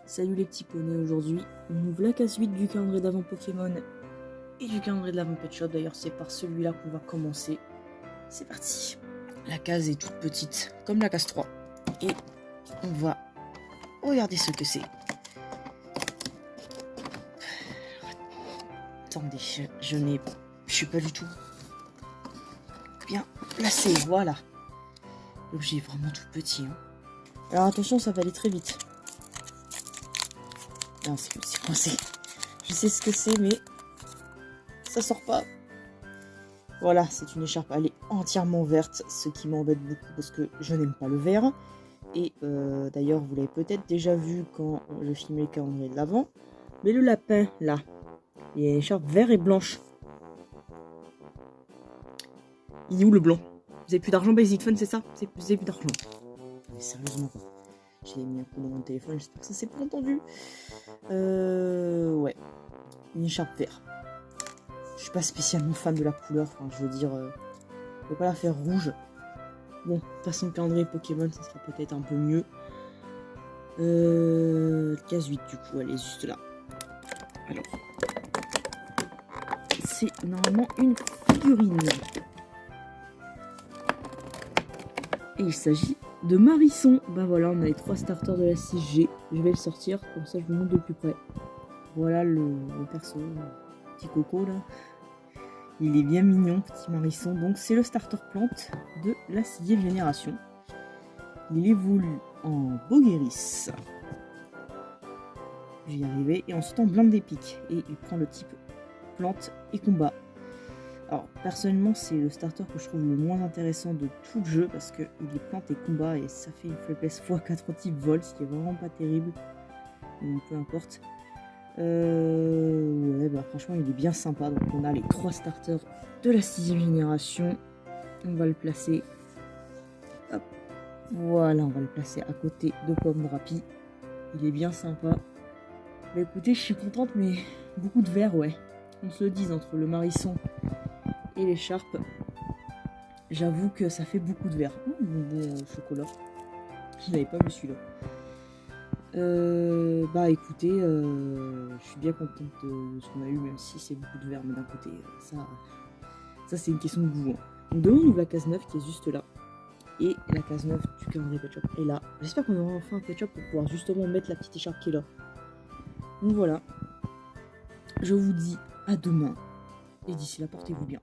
Salut les petits poneys, aujourd'hui on ouvre la case 8 du calendrier d'avant Pokémon et du calendrier de l'avant Pet Shop. D'ailleurs c'est par celui-là qu'on va commencer. C'est parti. La case est toute petite comme la case 3 et on va regarder ce que c'est. Attendez, je suis pas du tout bien placé, voilà. L'objet est vraiment tout petit. Alors attention, ça va aller très vite. Non, c'est coincé. Je sais ce que c'est, mais ça sort pas. Voilà, c'est une écharpe. Elle est entièrement verte, ce qui m'embête beaucoup parce que je n'aime pas le vert. Et d'ailleurs, vous l'avez peut-être déjà vu quand je filmais le calendrier de l'avant. Mais le lapin, là, il y a une écharpe vert et blanche. Il est où le blanc? Vous avez plus d'argent, Basic Fun, c'est ça? Vous avez plus d'argent. Mais sérieusement, quoi. J'ai mis un coup dans mon téléphone, j'espère que ça s'est pas entendu. Ouais. Une écharpe verte. Je suis pas spécialement fan de la couleur, enfin, je veux dire, je vais pas la faire rouge. Bon, de toute façon, le calendrier Pokémon, ça sera peut-être un peu mieux. Case 8, du coup, elle est juste là. Alors, c'est normalement une figurine. Et il s'agit de Marisson. Bah voilà, on a les 3 starters de la 6G. Je vais le sortir, comme ça je vous montre de plus près. Voilà le perso, le petit coco là. Il est bien mignon, petit Marisson. Donc c'est le starter plante de la 6e génération. Il évolue en Bogueris. Je vais y arriver. Et ensuite en blinde d'épique. Et il prend le type plante et combat. Alors personnellement c'est le starter que je trouve le moins intéressant de tout le jeu parce qu'il est plante et combat et ça fait une faiblesse x4 en type vol, ce qui est vraiment pas terrible. Donc peu importe. Ouais bah franchement il est bien sympa. Donc on a les 3 starters de la 6e génération. On va le placer. Hop. Voilà, on va le placer à côté de Pomme Drapi. Il est bien sympa. Bah écoutez, je suis contente mais beaucoup de vert, ouais. On se le dise, entre le Marisson et l'écharpe, j'avoue que ça fait beaucoup de vert. Bon chocolat. Je n'avais pas vu celui-là. Bah écoutez, je suis bien contente de ce qu'on a eu, même si c'est beaucoup de vert, mais d'un côté, ça c'est une question de goût. Donc demain on ouvre la case 9 qui est juste là. Et la case 9 du calendrier Pet Shop est là. J'espère qu'on aura enfin un Pet Shop pour pouvoir justement mettre la petite écharpe qui est là. Donc voilà. Je vous dis à demain. Et d'ici là, portez-vous bien.